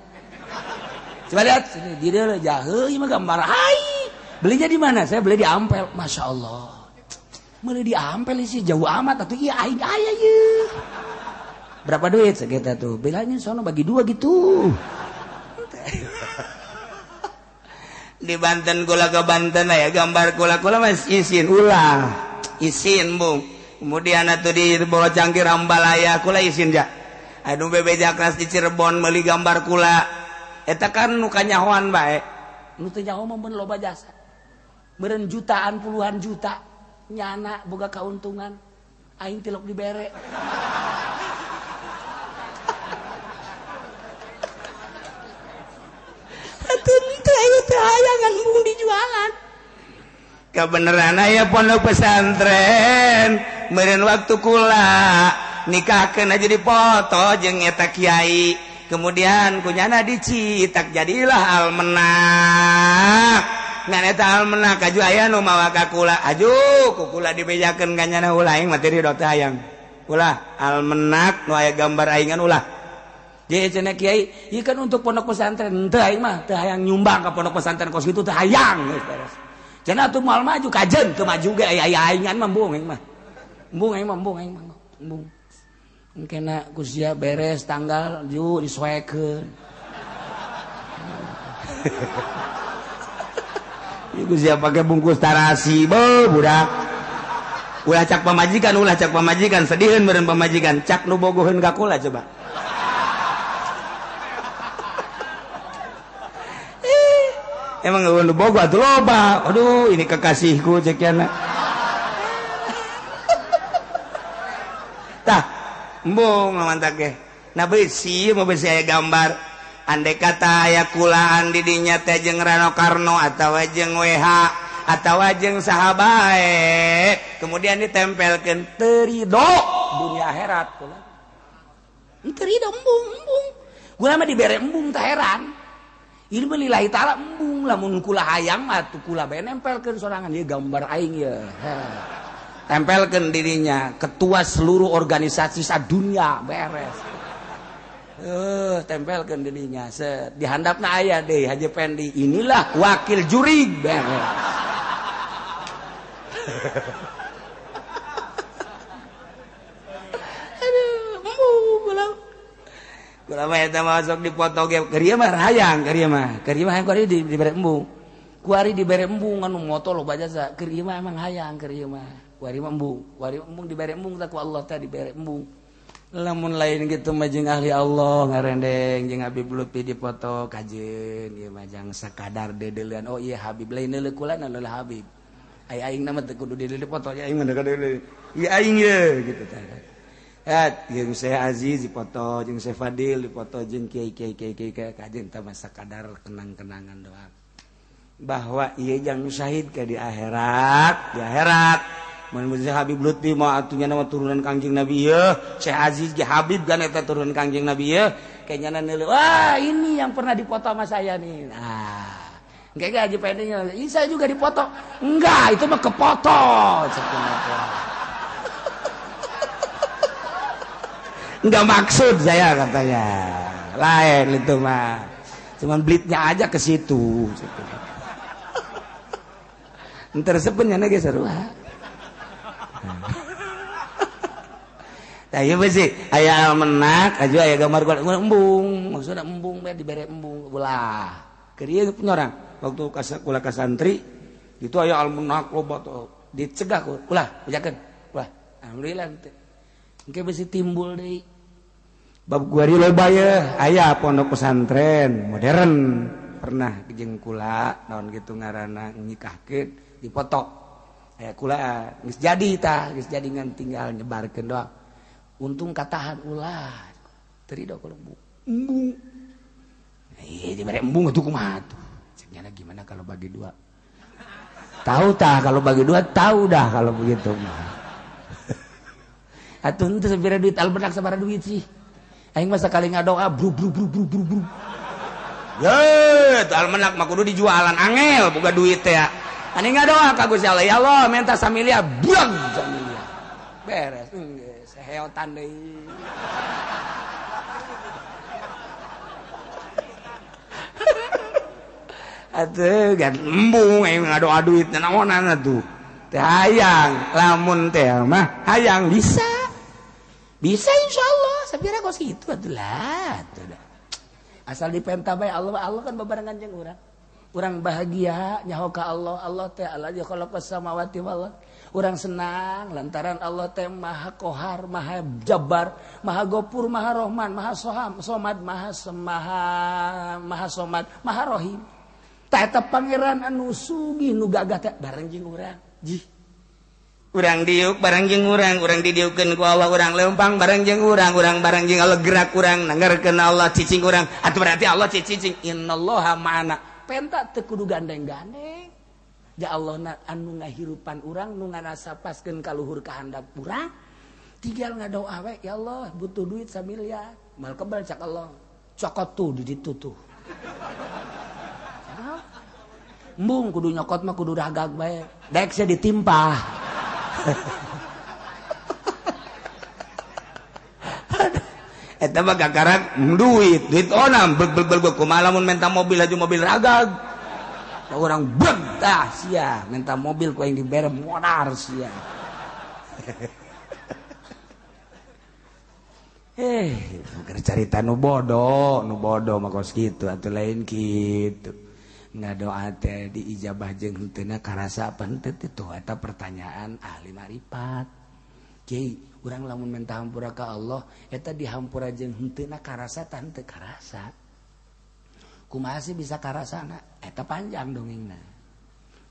Coba lihat sini di dia jaheu ieu mah gambar ai. Belinya di mana? Saya beli di ampel. Masya Allah. Beli di ampel sih jauh amat atuh ieu aing aya ieu. Berapa duit segitu tuh? Bilangnya sono bagi dua gitu. Di Banten kula ke Banten ya gambar kula mah isin ulah. Isin bung. Kemudian atuh di Pulau Cangkir Ambalaya kula isin ja. Anu bebeja kelas di Cirebon meuli gambar kula. Eta kan nu kanyahoan bae. Nu teu nyaho mah mun loba jasa. Beureun jutaan puluhan juta nyana boga kauntungan. Aing tilok dibere. Atuh teu aya teu hayangan mung dijualan. Kebeneran aya pondok pesantren meureun waktu kula nikahkeun aja dipoto jeung eta kiai kemudian kunyana dicitak jadilah almenak ngan eta almenak aju aya nu mawa ka kula aju ku kula dibejakeun ka nyana ulah aing materi do teh hayang ulah almenak nu aya gambar aingan ulah jadi cenah kiai ieu kan untuk pondok pesantren teu aing mah teu hayang nyumbang ka pondok pesantren kos kitu teu hayang geus beres cenah atuh moal maju kajen teu maju ge aya aingan mah embung aing mah embung kena kusia beres tanggal ju disesuaikan kusia pakai bungkus tarasi budak ulah cak pamajikan sediheun meureun pamajikan cak nu bogoheun ka kula coba emang nu bogo atuh loba aduh ini kekasihku cek yana tah embung lawan teh nah beusi aya gambar andai kata aya kulaan di dinya teh jeung Rano Karno atawa jeung WH atawa jeung sahabat kemudian ditempelkeun teu ridho dunia akhirat kula teu ridho embung kula mah dibere embung teh heran ilmu lillahi taala embung lamun kula hayang mah tuh kula bae nempelkeun sorangan ieu gambar aing ye tempelkeun dirinya ketua seluruh organisasi sadunya beres tempelkeun dirinya di handapna aya deh Haji Pendi inilah wakil juri beres aduh kula mah eta masuk dipoto ge keur ieu mah hayang keur ieu mah dibere embung kuari dibere embung anu moto loba jasa keur ieu mah emang hayang keur ieu mah kuari mah embung dibere embung tah ku Allah teh dibere embung lamun lain gitu mah jeung ahli Allah ngarendeng jeung Habib Lutfi dipoto kajeun ieu mah jang sakadar dedeuleun oh iya Habib lain leuleuh kula na leuleuh Habib aing nama teu kudu dedeuleun dipoto aing mah deuleuh ieu aing ye gitu tah jeung Syekh Aziz dipoto jeung Syekh Fadil dipoto jeung kiai-kiai kajeun tah mah sakadar kenang-kenangan doang bahwa ieu jang syahid ke di akhirat mun Habib Lutfi mau atunya nama turunan Kangjeng Nabi ya Syekh Aziz ge Habib kan eta turunan Kangjeng Nabi ya kayaknya neuleuh wah ini yang pernah dipoto sama saya nih nah engke Haji Pendinya ini saya juga dipoto enggak itu mah kepoto enggak maksud saya katanya lain itu mah cuman blitnya aja ke situ entar sebenarnya ge sarua tah ieu beusi aya almanak aju aya gambar embung maksudna embung bae dibere embung ulah keur ieu penyorang waktu kula ka santri itu aya almanak loba tuh dicegah ulah bajakeun ulah alhamdulillah teh engke beusi timbul deui bab guari loba ye aya pondok pesantren modern pernah jeung kula naon kitu ngaranna nikahkeun dipoto aya kula geus jadi tah geus jadi ngan tinggal nyebarkeun doang untung katahan ulah teu ridho kalau embung iya dibere embung atuh kumaha tuh cenah gimana kalau bagi dua tahu tah kalau bagi dua tahu dah kalau begitu mah atuh teu sabira duit albenak sabaraha duit sih aing mah sakali ngadoa bru ye teu albenak mah kudu dijualan angel boga duit teh ya ani ngadoa ka Gusti Allah ya Allah minta 1 miliar brang 1 miliar beres heotan deui atuh gan embung aing ngadoa duit naonan atuh teh hayang lamun teh mah hayang bisa insyaallah sabira kos kitu atuh lah asal dipenta bae Allah kan bebarengan jeung urang bahagia nyaho ka Allah teh Allah je khalaqas samawati wal ardh urang senang lantaran Allah teh maha qahar maha jabbar maha ghafur maha rahman maha somad maha somad maha rahim tah eta pangeran anu sugih nu gagah teh bareng jeung urang urang diuk bareng jeung urang didieukeun ku Allah urang leumpang bareng jeung urang bareng jeung Allah gerak urang nanggarkeun Allah cicing urang atuh berarti Allah cicing innallaha ma'ana penta teu kudu gandeng-gandeng ja Allah anu ngahirupan urang nu ngarasapaskeun ka luhur kahandap urang tinggal ngadoa we ya Allah butuh duit 1 miliar mal kebal cak Allah cokot tuh di ditu tuh embung kudu nyokot mah kudu ragag bae dek sia ditimpah eta mah gagaran duit onam beg kumaha lamun menta mobil aju mobil ragag orang beg tah sia minta mobil ku yang dibere modar sia keur carita nu bodoh mah kos kitu atuh lain kitu ngadoa teh diijabah jeung henteu karasa apa henteu tuh eta pertanyaan ahli marifat kiai urang lamun minta hampura ka Allah eta dihampura jeung henteu karasa tah henteu karasa kumaha sih bisa karasana eta panjang dongengna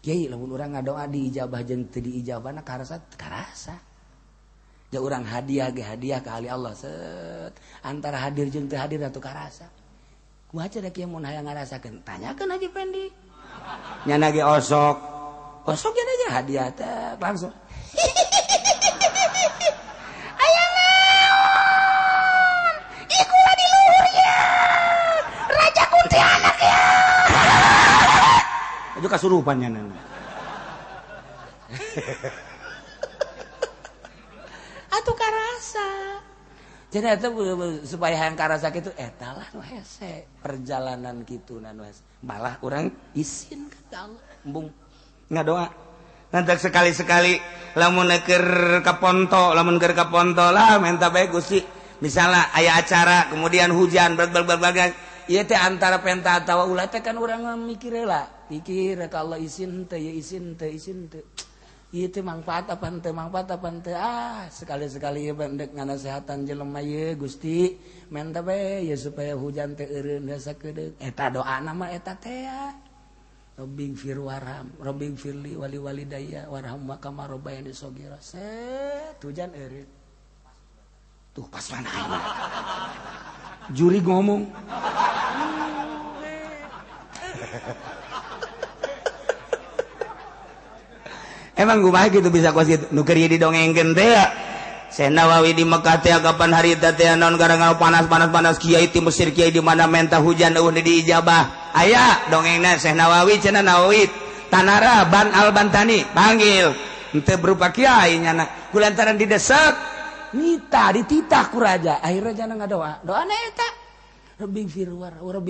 kiai lamun urang ngadoa diijabah jeung teu diijabahna karasa ja urang hadiah ge hadiah ka ahli Allah set antara hadir jeung teu hadir atuh karasa Waca da kieu mun hayang ngarasakeun tanyakeun Haji Pendi. Nyana ge osok. Osok nya aja hadiah teh langsung. Aya naon? Iku lah di luhur ya. Raja Kuntilanak ya. Itu kasurupan nyana. Atuh karasa. Jadi eta supaya hayang karasa kitu eta lah nu hese perjalanan kitu na nu hese. Malah urang isin ka Allah embung Ngadoa. Nanti sekali-sekali lamun keur ka ponto, lamun keur ka ponto lah menta bae Gusti. Misalnya aya acara kemudian hujan berbagai ieu teh antara penta atawa ulah teh kan urang mikir heula. Pikir ka Allah isin teh isin teh isin teh. Ieu teh manfaat apa henteu sekali-sekali ieu bendek nganasehatan jelema ieu Gusti menta bae ya supaya hujan teh eureun hasa kedeuk eta doana mah eta teh ya Robbing fir warham Robbing firli wali walidayya warham wa kama rabbayani shaghira set hujan eureun tuh pas mana aja juri ngomong emang kumaha gitu bisa kuas gitu nu keur ieu didongengkeun teh ya Syekh Nawawi di Mekah teh kapan harita teh naon gara-gara panas kiai ti Mesir kiai di mana menta hujan eueuh di ijabah aya dongengna Syekh Nawawi cenah Nawawi Tanara Ban Al-Bantani panggil henteu berupa kiai nyana kulantaran didesak nita dititah ku raja akhirnya jana ngadoa doana eta Rabbing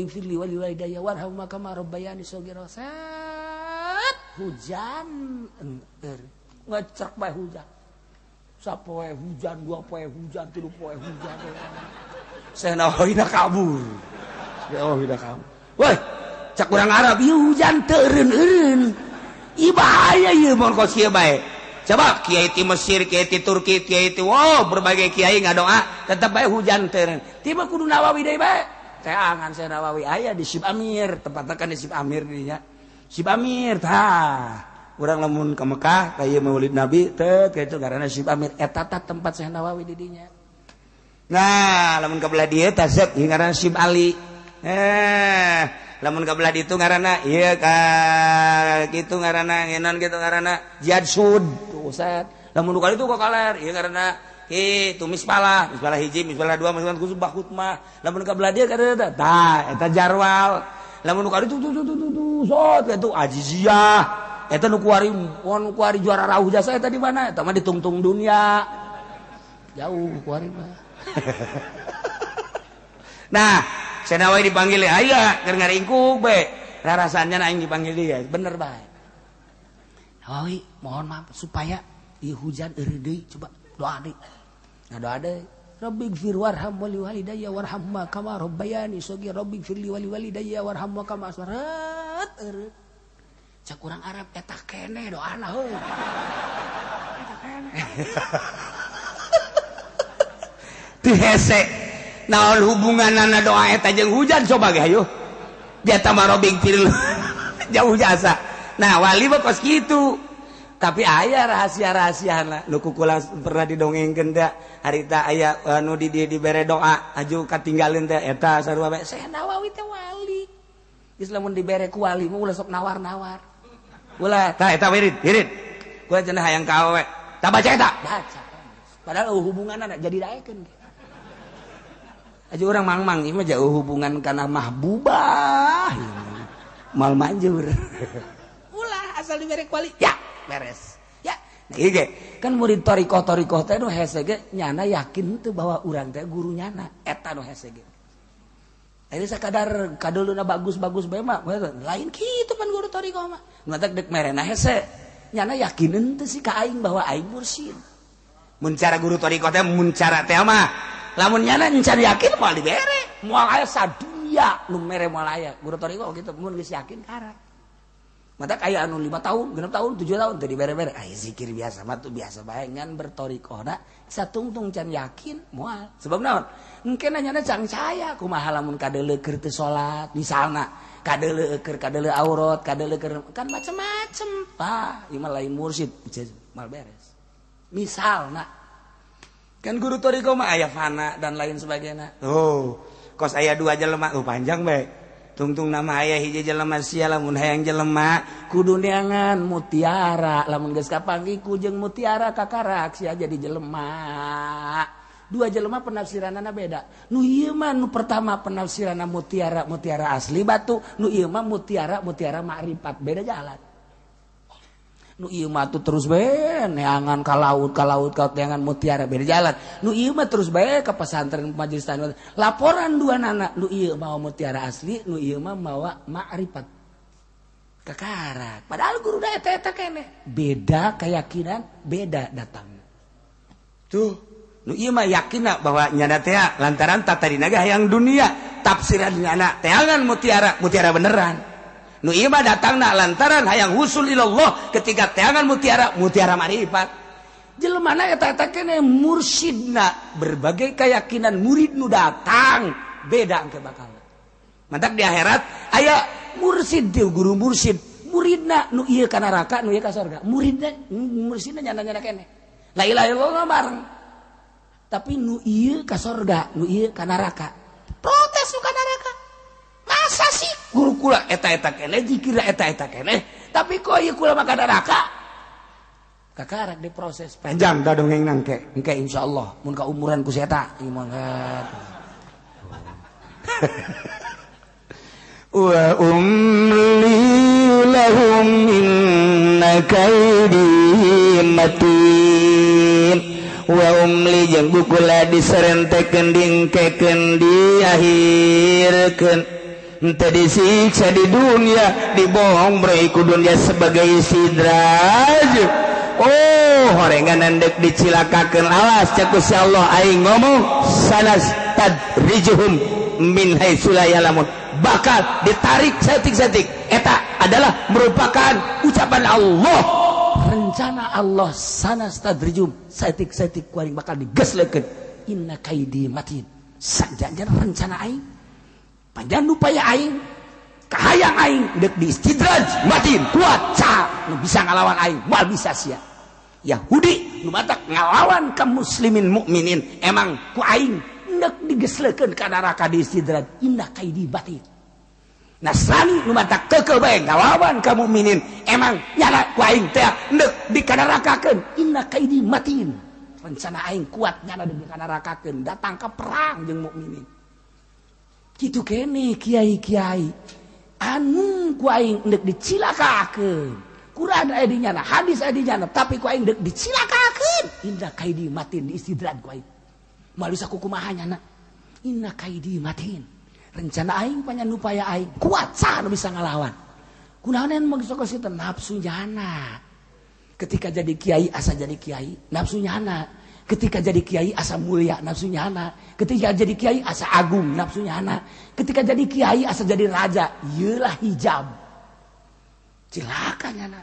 firli wali walidayya warham kama rabbayani shaghira hujan ngecek bae hujan sapoe hujan dua poe hujan tilu poe hujan Syekh Nawawi dah kabur woi cak urang Arab ieu hujan teu eureun ieu bahaya ieu mun kos kieu bae coba kiai ti Mesir kiai ti Turki kiai ti berbagai kiai ngadoa tetep bae hujan teu eureun tiba kudu Nawawi deui bae teh angan Syekh Nawawi aya di Syib Amir tempatna kan di Syib Amir dinya Syib Amir tah urang lamun ka Mekah ka ieu Maulid Nabi teh kitu ngaranna Syib Amir eta tah tempat Syekh Nawawi di dinya nah lamun ka belah dieu tah sep ieu ngaranna Syib Ali lamun ka belah ditu ngaranna ieu ka kitu ngaranna ngenan kitu ngaranna Jihad Sud tuh set lamun kali itu ka kaler ieu ngaranna kitu mispalah hiji mispalah dua mispalah khusus bahutmah lamun ka belah dieu kada tah eta Jarwal lamun kali itu sot itu Aziziyah eta nu kuari juara rauh jasa eta di mana eta mah di tungtung dunia jauh kuari mah nah Syekh Nawawi dipanggil aya keur ngaringkuk be rarasannya aing dipanggil dia bener bae Nawawi mohon maaf supaya ieu hujan eureun deui coba doa deui doa deui Rabbing fir warham wali walidayya warhamma kama rabbayani shaghira Rabbing firli wali walidayya warhamma kama aswarat eureun cak urang Arab eta kene doana heuh eta kene teu hese naon hubunganna doa eta jeung hujan coba ge hayu dia tambah Robbing fir jauh jasa nah wali mah kos kitu tapi aya rahasia-rahasiana nu kukula pernah didongengkeun teh harita aya anu di bere doa aju katinggaleun teh eta sarua bae Syekh Nawawi teh wali geus lamun dibere ku wali mah ulah sok nawar-nawar ulah tah eta wirid gua cenah hayang ka awewe tah baca eta baca padahal hubunganna jadi daekeun aja urang mang-mang ieu mah jauh hubungan kana mahbubah mal manjur ulah asal dibere ku wali ya beres ya nah ieu ge kan murid thariqah teh nu hese ge nyana yakin teu bahwa urang teh guru nyana eta nu hese ge ayeuna sakadar kadeuluna bagus-bagus bae mah lain kitu pan guru thariqah mah matak dek merena hese nyana yakin henteu sih ka aing bahwa aing mursyid mun cara guru thariqah teh mun cara teh mah lamun nyana encan yakin moal dibere moal aya sadunya nu mere moal aya guru thariqah kitu mun geus yakin kara matak aya anu 5 tahun, 6 tahun, 7 tahun teu dibere-bere. Aya zikir biasa mah tuh biasa bae ngan berthariqahna satungtung can yakin moal. Sebab naon? Engke nanyana cang caya kumaha lamun kadeuleu keur teu salat misalna, kadeuleu keur kadeuleu aurat, kadeuleu keur kan macem-macem. Ieu mah lain mursyid mal beres. Misalna kan guru thariqah mah aya fana dan lain sebagainya. kos aya 2 jelema panjang bae tungtung nama aya hiji jelema sia lamun hayang jelema kudu neangan mutiara lamun geus kapanggih ku jeung mutiara kakarak sia jadi jelema 2 jelema penafsiranana beda nu ieu mah nu pertama penafsiranna mutiara asli batu nu ieu mah mutiara ma'rifat beda jalan nu ieu mah tuh terus bae neangan ka laut neangan mutiara beda jalan nu ieu mah terus bae ka pesantren majelis taklim laporan 2 nana nu ieu mah mutiara asli nu ieu mah mawa ma'rifat kakarak padahal guru da eta keneh beda keyakinan beda datang tuh nu ieu mah yakinna bahwa nyana teh lantaran tata dina hayang dunia tafsiran nyana teangan mutiara beneran nu ieu mah datangna lantaran hayang husul ilallah ketika teangan mutiara ma'rifat jelemana eta keneh mursyidna berbagai keyakinan murid nu datang beda engke bakal mantak di akhirat aya mursyid guru mursyid muridna nu ieu ka neraka nu ieu ka surga mursyidna nyana keneh la ilaha illallah bareng tapi nu ieu ka surga nu ieu ka neraka protes nu ka neraka masa sih guru kula eta keneh zikir eta keneh tapi kok ieu kula mah ka neraka kakarak diproses panjang da dongeng nangke engke insyaallah mun ka umuran ku si eta ieu mah wa umli lahum inna kaidi matin wa umli jeung bukula diserentekeun dingkekeun diahirkeun teu disiksa di dunia dibohong brei ku dunia sebagai sidraj oh horenganan dek dicilakakeun alas cak Gusti Allah aing ngomong sanas tadrijuhum min haitsu la ya'lamun bakal ditarik satik-satik eta adalah merupakan ucapan Allah rencana Allah sanastadrijum satik-satik kuring bakal digeslekeun inna kaidi matin sanjanjan rencana aing panjang upaya aing kahayang aing deuk diistidraj matin kuat ca nu bisa ngalawan aing moal bisa sia Yahudi nu matak ngalawan kaum muslimin mukminin emang ku aing hendak digeslekeun ka neraka diistidraj inna kaidi matin Nasrani nu matak keukeul bae ngalawan kaum mukminin emang nyana ku aing teh hendak dikanerakakeun inna kaidi matin rencana aing kuat nyana dikanerakakeun datang ke perang jeung mukminin kitu keneh kiai-kiai anu ku aing hendak dicilakakeun Quran aya di nyana hadis aya di nyana tapi ku aing hendak dicilakakeun inna kaidi matin diistidraj ku aing moal bisa kumaha nyana inna kaidi matin rencana aing panjang upaya aing kuat sah nu bisa ngalawan kunaon yang maksud itu nafsu nyana ketika jadi kiai asa jadi kiai nafsu nyana ketika jadi kiai asa mulia nafsu nyana ketika jadi kiai asa agung nafsu nyana ketika jadi kiai asa jadi raja ieulah hijab cilaka nyana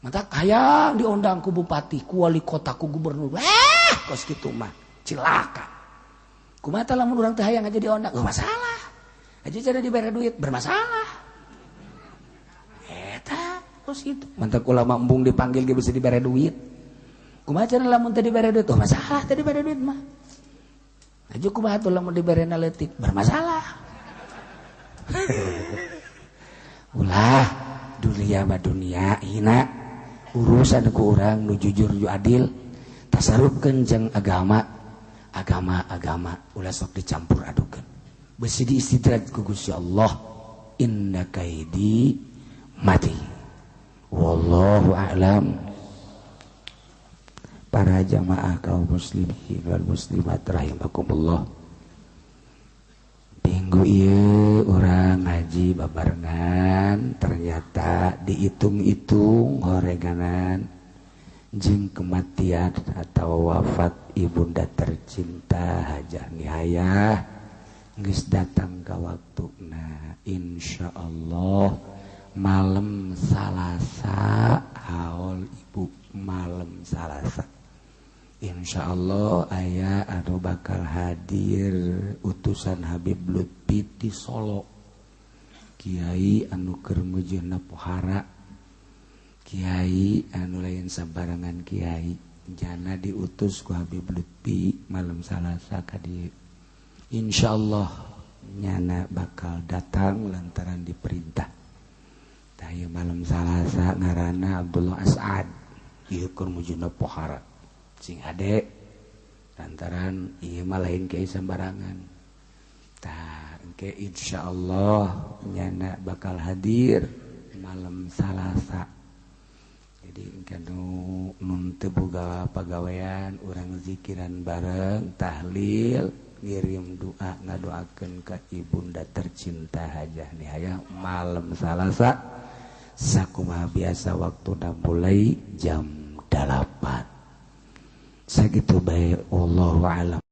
mantap hayang diundang ku bupati ku wali kota ku gubernur kos kitu mah cilaka kumaha tah lamun urang teh hayang jadi ondang masalah aja cara dibere duit bermasalah eta kos kitu mantap ulama embung dipanggil ge bisa dibere duit kumaha cara lamun teh dibere duit masalah teh dibere duit mah aja kumaha tuh lamun diberena leutik bermasalah ulah dunia mah dunia hina urusan ku urang nu jujur ju adil tasarrufkeun jeung agama ulah sok dicampur adukeun besi diistidraj ku Gusti Allah inna kaidi mati wallahu a'lam. Para jamaah kaum muslimin wal muslimat rahimakumullah minggu ieu urang ngaji babarengan ternyata dihitung-hitung horenganan jeung kematian atau wafat ibunda tercinta Hajah Nihayah geus datang ka waktuna insyaallah malam Salasa haul ibu malam Salasa insyaallah aya anu bakal hadir utusan Habib Lutfi di Solo kiai anu keur ngeujeunna pohara kiai anu lain sabarangan kiai jana diutus ku Habib Lutfi malam Salasa ka dieu insyaallah nyana bakal datang lantaran diperintah. Tah ieu malam Salasa ngaranna Abdullah As'ad. Ieu keur mujuna pohara. Sing ade lantaran ieu mah lain kiai sambarangan. Tah engke insyaallah nyana bakal hadir malam Salasa. Jadi engke nun teu boga pagawean urang zikiran bareng tahlil ngirim doa ngadoakeun ka ibunda tercinta hajah nihaya malam Salasa sakumaha biasa waktuna mulai jam 8 sakitu bae wallahu a'lam.